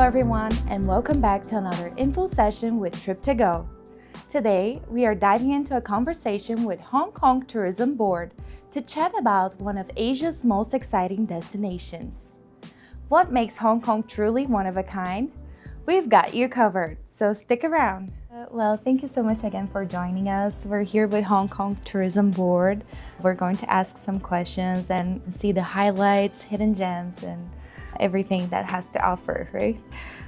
everyone, and welcome back to another info session with TripToGo. Today, we are diving into a conversation with Hong Kong Tourism Board to chat about one of Asia's most exciting destinations. What makes Hong Kong truly one of a kind? We've got you covered, so stick around. Well, thank you so much again for joining us. We're here with Hong Kong Tourism Board. We're going to ask some questions and see the highlights, hidden gems, and everything that has to offer, right?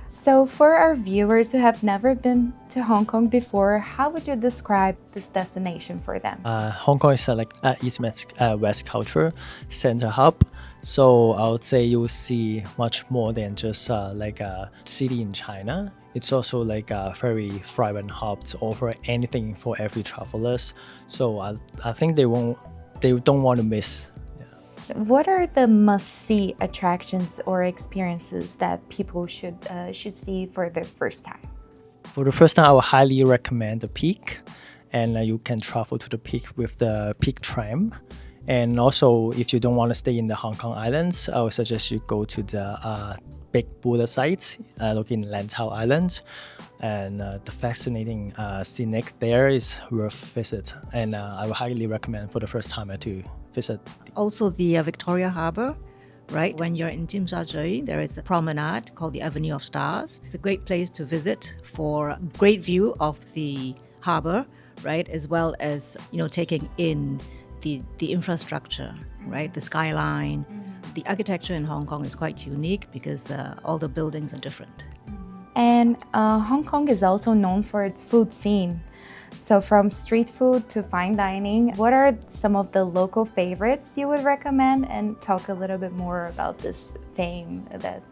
So for our viewers who have never been to Hong Kong before, how would you describe this destination for them? Hong Kong is like East West culture center hub. So I would say you will see much more than just like a city in China. It's also like a very vibrant hub to offer anything for every travelers. So I think they don't want to miss. What are the must-see attractions or experiences that people should see for the first time? For the first time, I would highly recommend the Peak, and you can travel to the Peak with the Peak tram. And also, if you don't want to stay in the Hong Kong Islands, I would suggest you go to the big Buddha site located in Lantau Island. And the fascinating scenic there is worth visit. And I would highly recommend for the first timer to visit. Also the Victoria Harbour, right? When you're in Tsim Sha Tsui, there is a promenade called the Avenue of Stars. It's a great place to visit for a great view of the harbour, right? As well as, taking in the infrastructure, right? The skyline. The architecture in Hong Kong is quite unique because all the buildings are different. And Hong Kong is also known for its food scene. So from street food to fine dining, what are some of the local favorites you would recommend? And talk a little bit more about this fame that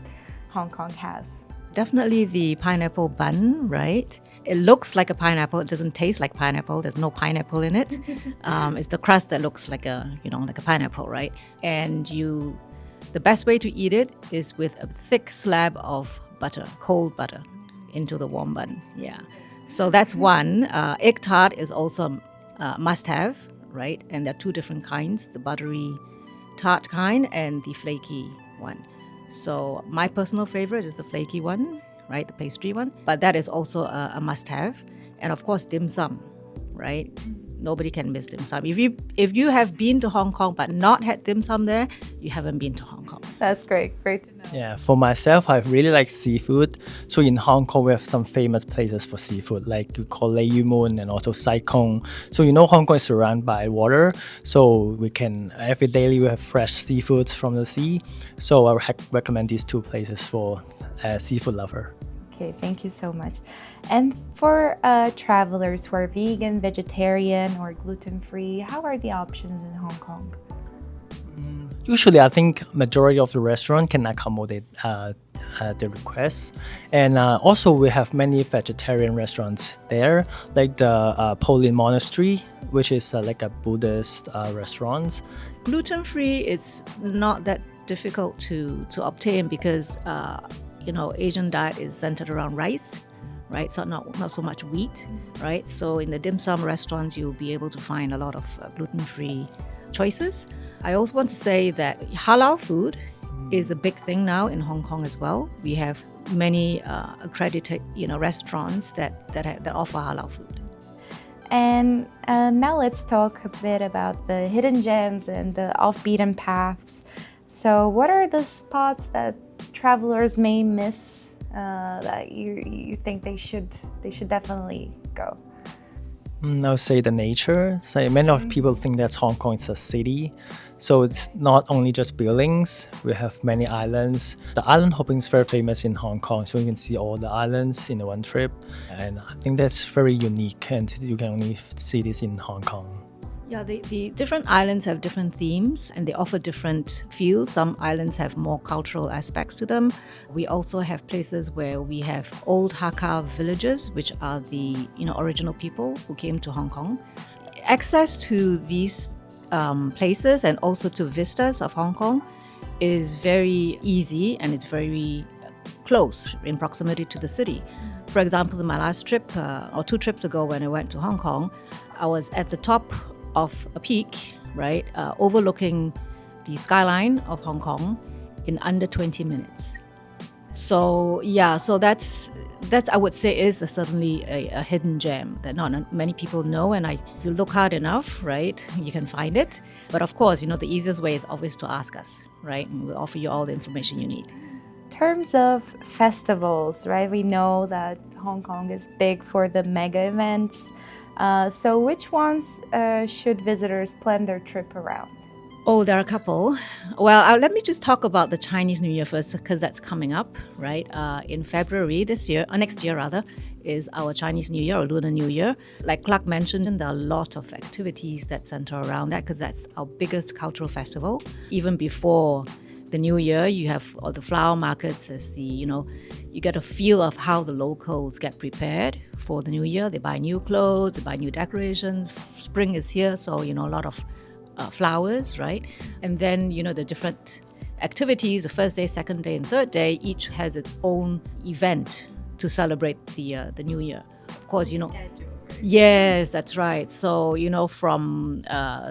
Hong Kong has. Definitely the pineapple bun, right? It looks like a pineapple. It doesn't taste like pineapple. There's no pineapple in it. It's the crust that looks like a pineapple, right? And the best way to eat it is with a thick slab of butter, cold butter, into the warm bun. Yeah. So that's one. Egg tart is also a must-have, right? And there are two different kinds, the buttery tart kind and the flaky one. So my personal favorite is the flaky one, right? The pastry one. But that is also a must-have. And of course, dim sum, right? Nobody can miss dim sum. If you have been to Hong Kong but not had dim sum there, you haven't been to Hong Kong. That's great. Great to know. Yeah, for myself, I really like seafood. So in Hong Kong, we have some famous places for seafood, like you call Lei Yu Moon and also Sai Kung. So Hong Kong is surrounded by water, so we can every day we have fresh seafoods from the sea. So I would recommend these two places for a seafood lover. Okay, thank you so much. And for travelers who are vegan, vegetarian, or gluten-free, how are the options in Hong Kong? Usually, I think majority of the restaurant can accommodate the requests. And also, we have many vegetarian restaurants there, like the Polin Monastery, which is like a Buddhist restaurant. Gluten-free, it's not that difficult to obtain because Asian diet is centered around rice, right? So not so much wheat, right? So in the dim sum restaurants, you'll be able to find a lot of gluten-free choices. I also want to say that halal food is a big thing now in Hong Kong as well. We have many accredited, restaurants that offer halal food. And now let's talk a bit about the hidden gems and the off-beaten paths. So what are the spots that travelers may miss that you think they should definitely go? I would say the nature. So many of people think that Hong Kong is a city. So it's not only just buildings. We have many islands. The island hopping is very famous in Hong Kong. So you can see all the islands in one trip. And I think that's very unique. And you can only see this in Hong Kong. Yeah, the different islands have different themes and they offer different feels. Some islands have more cultural aspects to them. We also have places where we have old Hakka villages, which are the original people who came to Hong Kong. Access to these places and also to vistas of Hong Kong is very easy and it's very close in proximity to the city. For example, in my last trip or 2 trips ago when I went to Hong Kong, I was at the top of a peak, right, overlooking the skyline of Hong Kong in under 20 minutes. So so that's I would say is certainly a hidden gem that not many people know, and if you look hard enough, right, you can find it. But of course, the easiest way is always to ask us, right, and we'll offer you all the information you need. In terms of festivals, right, we know that Hong Kong is big for the mega events. So which ones should visitors plan their trip around? Oh, there are a couple. Well, let me just talk about the Chinese New Year first, because that's coming up, right? In February this year, next year rather, is our Chinese New Year or Lunar New Year. Like Clark mentioned, there are a lot of activities that center around that because that's our biggest cultural festival. Even before the New Year, you have all the flower markets as you get a feel of how the locals get prepared for the New Year. They buy new clothes, they buy new decorations. Spring is here, so a lot of flowers, right? And then the different activities, the first day, second day, and third day, each has its own event to celebrate the New Year. Of course, yes, that's right. So from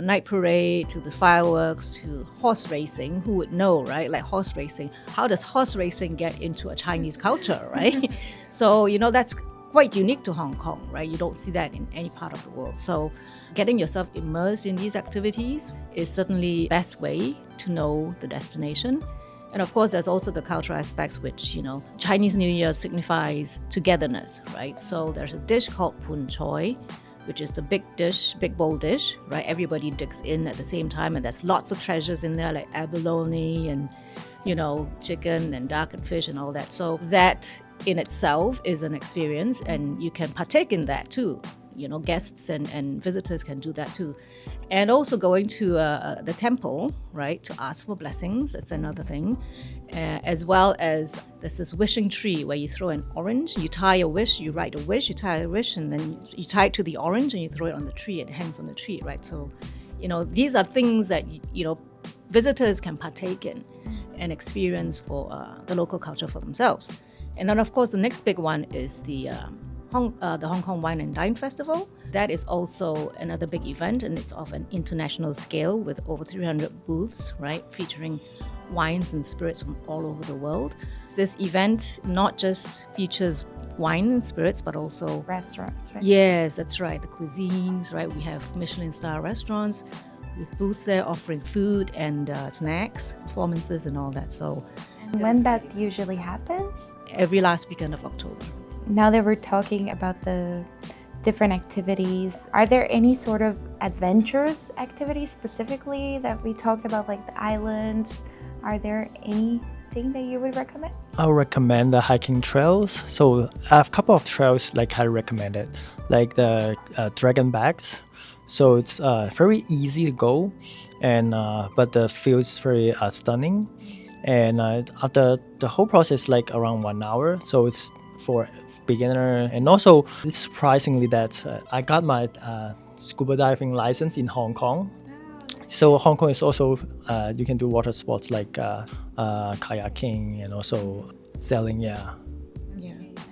night parade to the fireworks to horse racing, who would know, right? Like horse racing, how does horse racing get into a Chinese culture, right? So that's quite unique to Hong Kong, right? You don't see that in any part of the world. So getting yourself immersed in these activities is certainly the best way to know the destination. And of course, there's also the cultural aspects, which, Chinese New Year signifies togetherness, right? So there's a dish called pun choi, which is the big bowl dish, right? Everybody digs in at the same time, and there's lots of treasures in there, like abalone and, chicken and duck and fish and all that. So that in itself is an experience, and you can partake in that too. Guests and visitors can do that too. And also going to the temple, right, to ask for blessings, that's another thing. As well as there's this wishing tree where you throw an orange, you tie a wish, you write a wish, you tie a wish, and then you tie it to the orange and you throw it on the tree, it hangs on the tree, right? So, these are things that, visitors can partake in and experience for the local culture for themselves. And then, of course, the next big one is the Hong Kong Wine Dine Festival. That is also another big event, and it's of an international scale with over 300 booths, right, featuring wines and spirits from all over the world. This event not just features wine and spirits, but also Restaurants, right? Yes, that's right. The cuisines, right? We have Michelin-star restaurants with booths there offering food and snacks, performances, and all that. So, When that usually happens? Every last weekend of October. Now that we're talking about the different activities, are there any sort of adventurous activities specifically that we talked about, like the islands? Are there anything that you would recommend? I would recommend the hiking trails. So I have a couple of trails like I recommended, like the Dragon Backs. So it's very easy to go, and but the view is very stunning, and the whole process like around 1 hour. So it's for beginner, and also it's surprisingly that I got my scuba diving license in Hong Kong. So Hong Kong is also you can do water sports like kayaking and also sailing.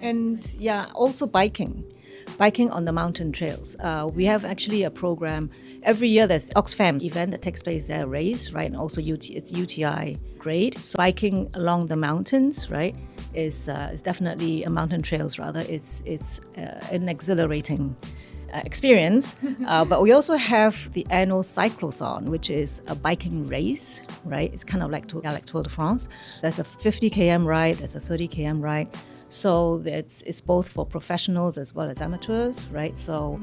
And also biking on the mountain trails. We have actually a program every year. There's Oxfam event that takes place there, race, right, and also it's UTI grade. So biking along the mountains, right, is definitely mountain trails rather. It's an exhilarating experience. But we also have the annual cyclothon, which is a biking race, right? It's kind of like Tour de France. There's a 50 km ride, there's a 30 km ride. So it's both for professionals as well as amateurs, right? So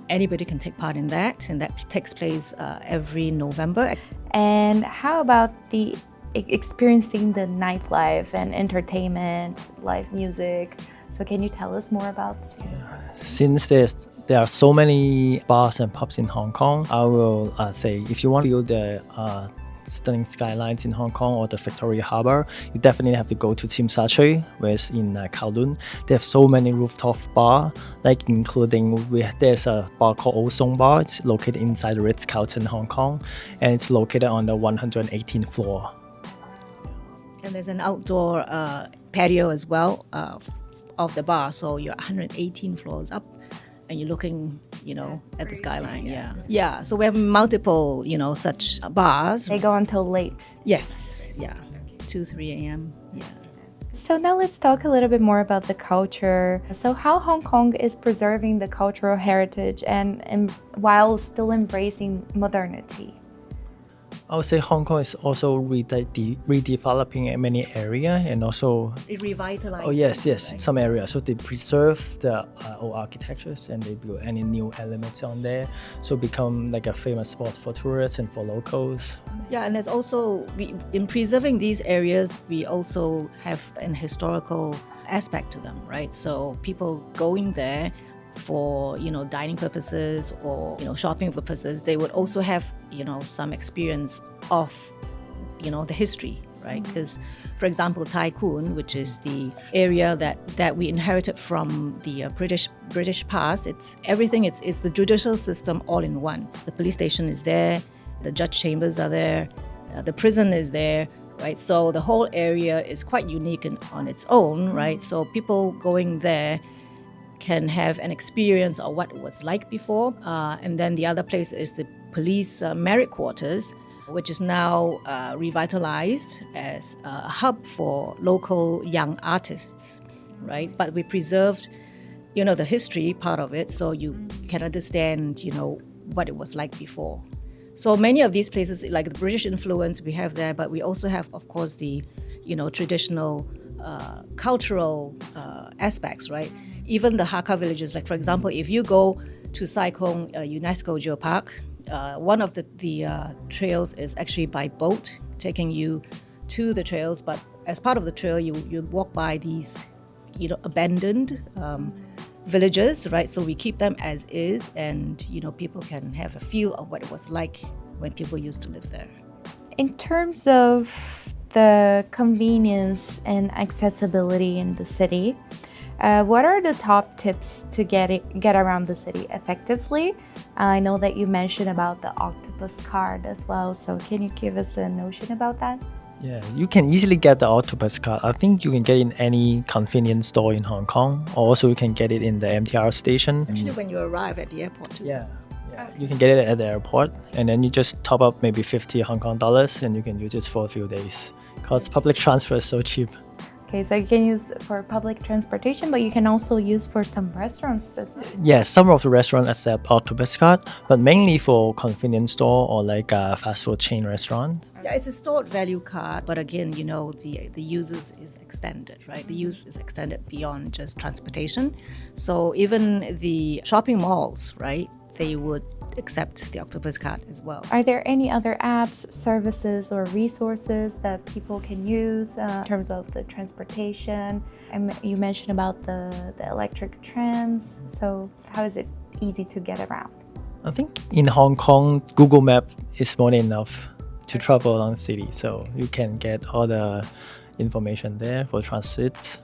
anybody can take part in that, and that takes place every November. And how about the experiencing the nightlife and entertainment, live music? So can you tell us more about? Since there are so many bars and pubs in Hong Kong, I will say if you want to feel the stunning skylines in Hong Kong or the Victoria Harbour, you definitely have to go to Tsim Sha Tsui, where it's in Kowloon. They have so many rooftop bar, like including there's a bar called Old Song Bar. It's located inside the Ritz-Carlton, Hong Kong, and it's located on the 118th floor. And there's an outdoor patio as well of the bar, so you're 118 floors up, and you're looking, at the skyline. Yeah. So we have multiple, such bars. They go until late. Yes. Yeah. 2-3 a.m. Yeah. So now let's talk a little bit more about the culture. So how Hong Kong is preserving the cultural heritage and while still embracing modernity? I would say Hong Kong is also redeveloping many area and also Revitalize. oh yes, some areas. So they preserve the old architectures and they build any new elements on there. So become like a famous spot for tourists and for locals. Yeah, and there's also, in preserving these areas, we also have an historical aspect to them, right? So people going there for dining purposes or shopping purposes, they would also have some experience of the history, right? Because for example, Tai Kwun, which is the area that we inherited from the British past, it's everything. It's the judicial system all in one. The police station is there, the judge chambers are there, the prison is there, right? So the whole area is quite unique on its own, right? So people going there can have an experience of what it was like before. And then the other place is the police merit quarters, which is now revitalized as a hub for local young artists, right? But we preserved, the history part of it, so you can understand, what it was like before. So many of these places, like the British influence we have there, but we also have, of course, the, traditional cultural aspects, right? Even the Hakka villages, like for example, if you go to Sai Kung UNESCO Geopark, one of the trails is actually by boat, taking you to the trails. But as part of the trail, you walk by these, abandoned villages, right? So we keep them as is, and people can have a feel of what it was like when people used to live there. In terms of the convenience and accessibility in the city, what are the top tips to get around the city effectively? I know that you mentioned about the Octopus Card as well, so can you give us a notion about that? Yeah, you can easily get the Octopus Card. I think you can get it in any convenience store in Hong Kong, or also you can get it in the MTR station. Actually, when you arrive at the airport too. Yeah. You can get it at the airport, and then you just top up maybe 50 Hong Kong dollars, and you can use it for a few days. Because public transfer is so cheap. Okay, so you can use for public transportation, but you can also use for some restaurants as well. Yes, some of the restaurants accept Octopus Card, but mainly for convenience store or like a fast food chain restaurant. Yeah, it's a stored value card, but again, the uses is extended, right? The use is extended beyond just transportation. So even the shopping malls, right, they would accept the Octopus Card as well. Are there any other apps, services, or resources that people can use in terms of the transportation? And you mentioned about the electric trams. So how is it easy to get around? I think in Hong Kong, Google Map is more than enough to travel around the city. So you can get all the information there for transit.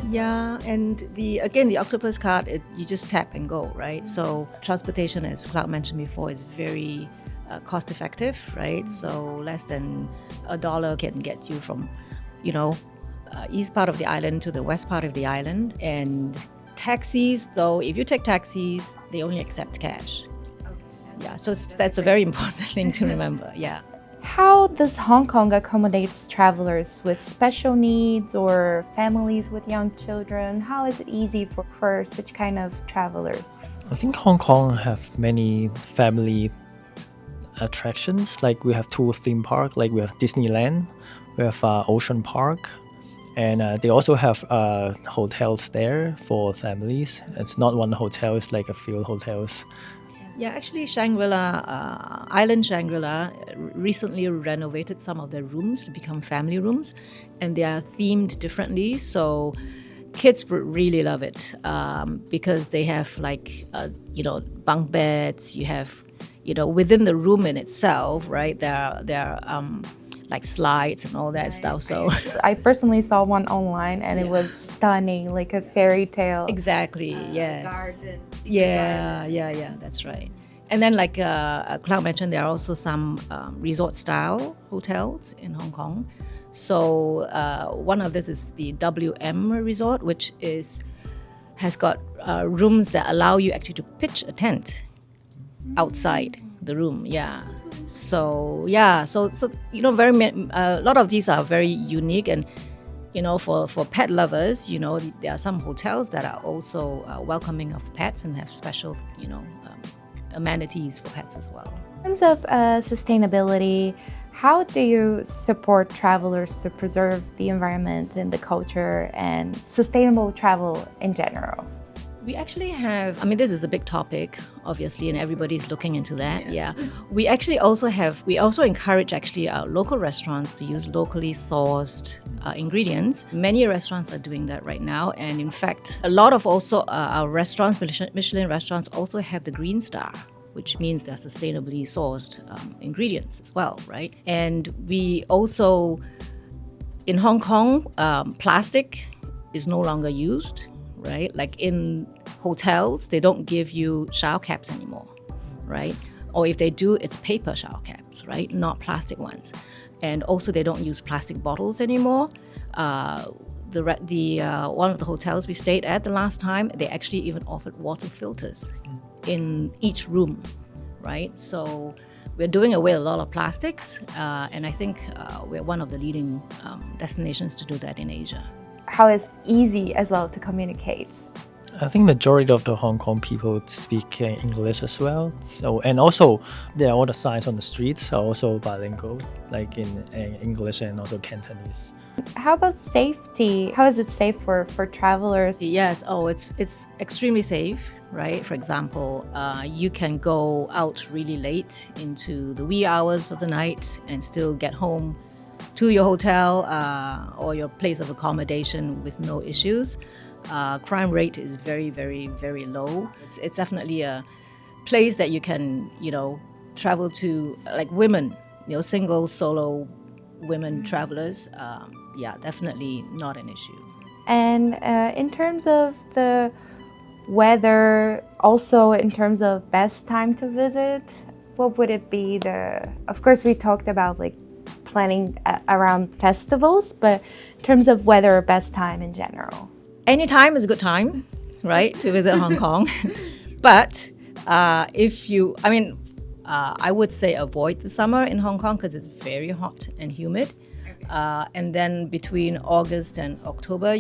Yeah, and the Octopus Card, you just tap and go, right? So transportation, as Clark mentioned before, is very cost effective, right? So less than $1 can get you from, east part of the island to the west part of the island. And taxis, though, if you take taxis, they only accept cash. Okay. Yeah, so that's a very important thing to remember. Yeah. How does Hong Kong accommodates travelers with special needs or families with young children? How is it easy for such kind of travelers? I think Hong Kong have many family attractions. Like we have 2 theme parks, like we have Disneyland, we have Ocean Park, and they also have hotels there for families. It's not one hotel, it's like a few hotels. Yeah, actually Shangri-La, Island Shangri-La recently renovated some of their rooms to become family rooms, and they are themed differently. So kids would really love it because they have bunk beds. You have, within the room in itself, right? There are like slides and all that stuff. So I personally saw one online, and it was stunning, like a fairy tale. Exactly. Yes. Garden. Yeah. That's right. And then, like Cloud mentioned, there are also some resort-style hotels in Hong Kong. So one of this is the WM Resort, which has got rooms that allow you actually to pitch a tent outside the room. Yeah. So a lot of these are very unique, and for pet lovers, there are some hotels that are also welcoming of pets and have special, amenities for pets as well. In terms of sustainability, how do you support travelers to preserve the environment and the culture and sustainable travel in general? We actually have, this is a big topic, obviously, and everybody's looking into that. Yeah. We also encourage our local restaurants to use locally sourced ingredients. Many restaurants are doing that right now. And in fact, a lot of also our restaurants, Michelin restaurants, also have the Green Star, which means they're sustainably sourced ingredients as well, right? And we also, in Hong Kong, plastic is no longer used, right? Like in hotels, they don't give you shower caps anymore, right? Or if they do, it's paper shower caps, right? Not plastic ones. And also they don't use plastic bottles anymore. One of the hotels we stayed at the last time, they actually even offered water filters in each room, right? So we're doing away with a lot of plastics, and I think we're one of the leading destinations to do that in Asia. How is easy as well to communicate? I think majority of the Hong Kong people speak English as well. So, and also there are all the signs on the streets are also bilingual, like in English and also Cantonese. How about safety? How is it safe for travelers? Yes, it's extremely safe, right? For example, you can go out really late into the wee hours of the night and still get home to your hotel or your place of accommodation with no issues. Crime rate is very, very, very low. It's definitely a place that you can, travel to, like women, single, solo women travelers. Definitely not an issue. And in terms of the weather, also in terms of best time to visit, what would it be? Of course, we talked about like planning around festivals, but in terms of weather, best time in general. Any time is a good time, right, to visit Hong Kong. But I would say avoid the summer in Hong Kong because it's very hot and humid. And then between August and October,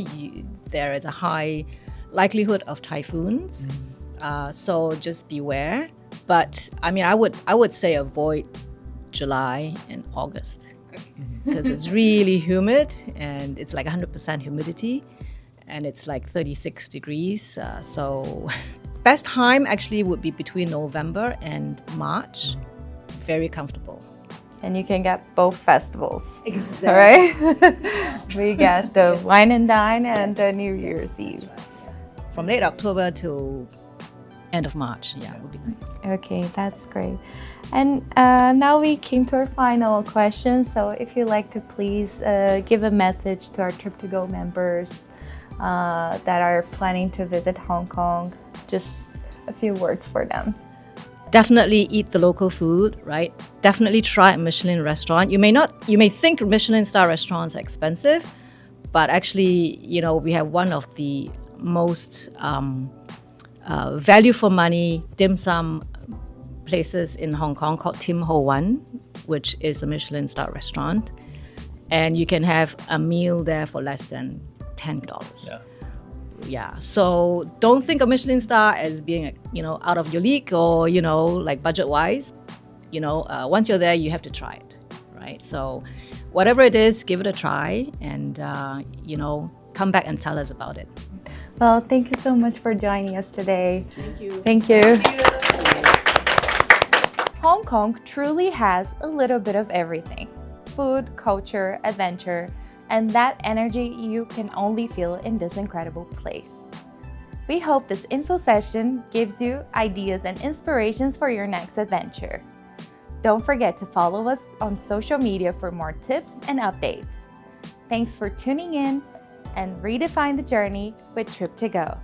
there is a high likelihood of typhoons. So just beware. But I would say avoid July and August because it's really humid and it's like 100% humidity. And it's like 36 degrees. So best time actually would be between November and March. Very comfortable. And you can get both festivals. Exactly. Right? We get the Wine and Dine and the New Year's Eve. Right, yeah. From late October till end of March. Yeah, would be nice. Okay, that's great. And now we came to our final question. So if you'd like to please give a message to our TripToGo members that are planning to visit Hong Kong, just a few words for them. Definitely eat the local food, right? Definitely try a Michelin restaurant. You may think Michelin star restaurants are expensive, but actually, we have one of the most value for money dim sum places in Hong Kong called Tim Ho Wan, which is a Michelin star restaurant. And you can have a meal there for less than $10. Yeah. So don't think of Michelin star as being, out of your league or, like budget wise. Once you're there, you have to try it, right? So whatever it is, give it a try and, come back and tell us about it. Well, thank you so much for joining us today. Thank you. Thank you. Hong Kong truly has a little bit of everything: food, culture, adventure, and that energy you can only feel in this incredible place. We hope this info session gives you ideas and inspirations for your next adventure. Don't forget to follow us on social media for more tips and updates. Thanks for tuning in and redefine the journey with TripToGo.